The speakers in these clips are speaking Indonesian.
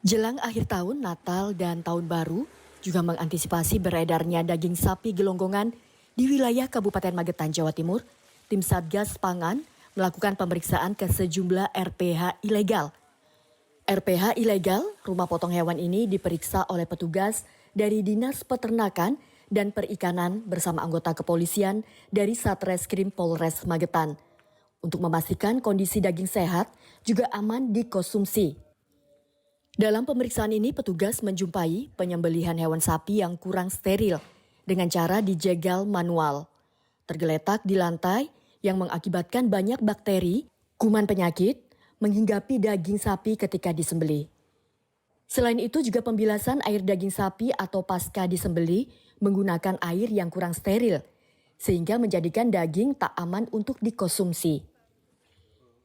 Jelang akhir tahun, Natal, dan Tahun Baru juga mengantisipasi beredarnya daging sapi gelonggongan di wilayah Kabupaten Magetan, Jawa Timur. Tim Satgas Pangan melakukan pemeriksaan ke sejumlah RPH ilegal. RPH ilegal, rumah potong hewan ini diperiksa oleh petugas dari Dinas Peternakan dan Perikanan bersama anggota kepolisian dari Satreskrim Polres Magetan. Untuk memastikan kondisi daging sehat juga aman dikonsumsi. Dalam pemeriksaan ini, petugas menjumpai penyembelihan hewan sapi yang kurang steril dengan cara dijegal manual. Tergeletak di lantai yang mengakibatkan banyak bakteri, kuman penyakit, menghinggapi daging sapi ketika disembelih. Selain itu juga pembilasan air daging sapi atau pasca disembelih menggunakan air yang kurang steril, sehingga menjadikan daging tak aman untuk dikonsumsi.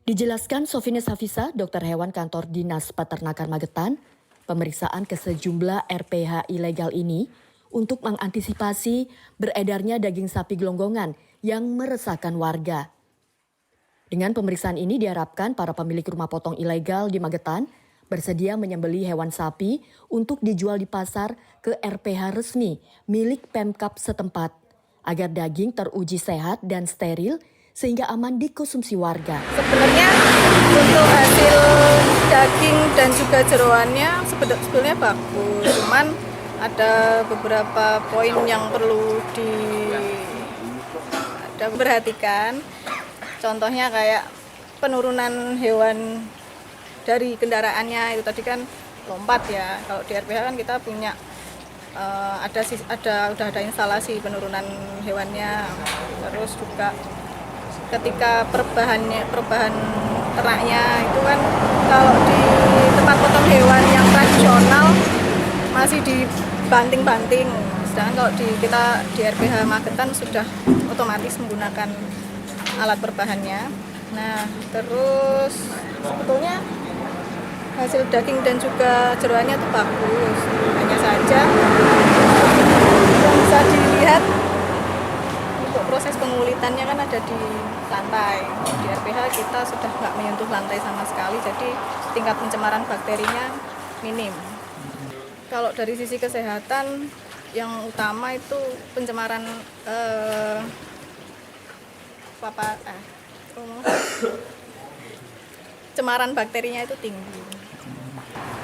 Dijelaskan Sofines Hafisa, dokter hewan kantor Dinas Peternakan Magetan, pemeriksaan ke sejumlah RPH ilegal ini untuk mengantisipasi beredarnya daging sapi gelonggongan yang meresahkan warga. Dengan pemeriksaan ini diharapkan para pemilik rumah potong ilegal di Magetan bersedia menyembelih hewan sapi untuk dijual di pasar ke RPH resmi milik Pemkab setempat agar daging teruji sehat dan steril sehingga aman dikonsumsi warga. Sebenarnya untuk hasil daging dan juga jeroannya sebetulnya bagus, cuman ada beberapa poin yang perlu diperhatikan. Contohnya kayak penurunan hewan dari kendaraannya itu tadi kan lompat ya. Kalau di RPH kan kita punya udah ada instalasi penurunan hewannya, terus juga ketika perubahan ternaknya itu kan kalau di tempat potong hewan yang tradisional masih dibanting-banting, sedangkan kalau kita di RPH Magetan sudah otomatis menggunakan alat perbahannya. Nah, terus sebetulnya hasil daging dan juga jeroannya itu bagus, hanya saja yang bisa dilihat untuk proses pengulitannya kan ada di lantai. Di RPH kita sudah nggak menyentuh lantai sama sekali, jadi tingkat pencemaran bakterinya minim. Kalau dari sisi kesehatan, yang utama itu pencemaran cemaran bakterinya itu tinggi.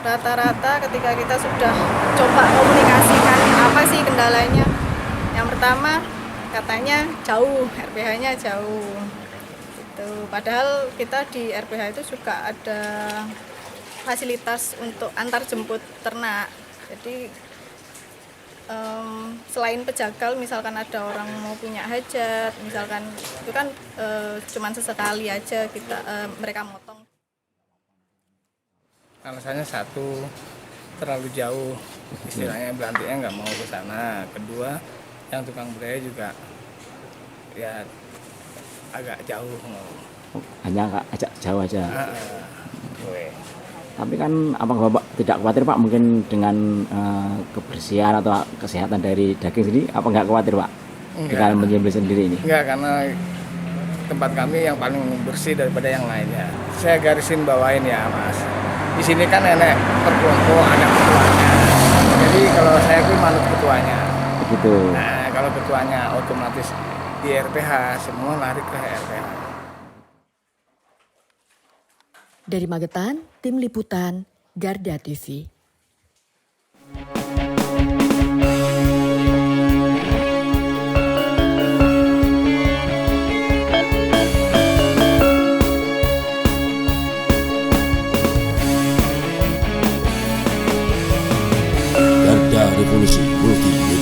Rata-rata ketika kita sudah coba komunikasikan apa sih kendalanya, yang pertama katanya jauh, RPH-nya jauh. Gitu. Padahal kita di RPH itu juga ada fasilitas untuk antar jemput ternak. Jadi selain pejagal, misalkan ada orang mau punya hajat, misalkan itu kan cuman sesekali aja mereka motong. Alasannya satu, terlalu jauh, istilahnya belantiknya nggak mau ke sana. Kedua, yang tukang budaya juga ya agak jauh. Hanya agak jauh aja. Tapi kan apa Bapak tidak khawatir Pak mungkin dengan kebersihan atau kesehatan dari daging sendiri, apa nggak khawatir Pak dengan menyembelih sendiri ini? Enggak, karena tempat kami yang paling bersih daripada yang lainnya. Saya garisin bawain ya Mas. Di sini kan nenek perkelompok ada ketuanya. Jadi kalau saya tuh manut ketuanya. Begitu. Nah, kalau ketuanya otomatis di RPH, semua lari ke RPH. Dari Magetan, Tim Liputan, Garda TV. Garda Revolusi Multi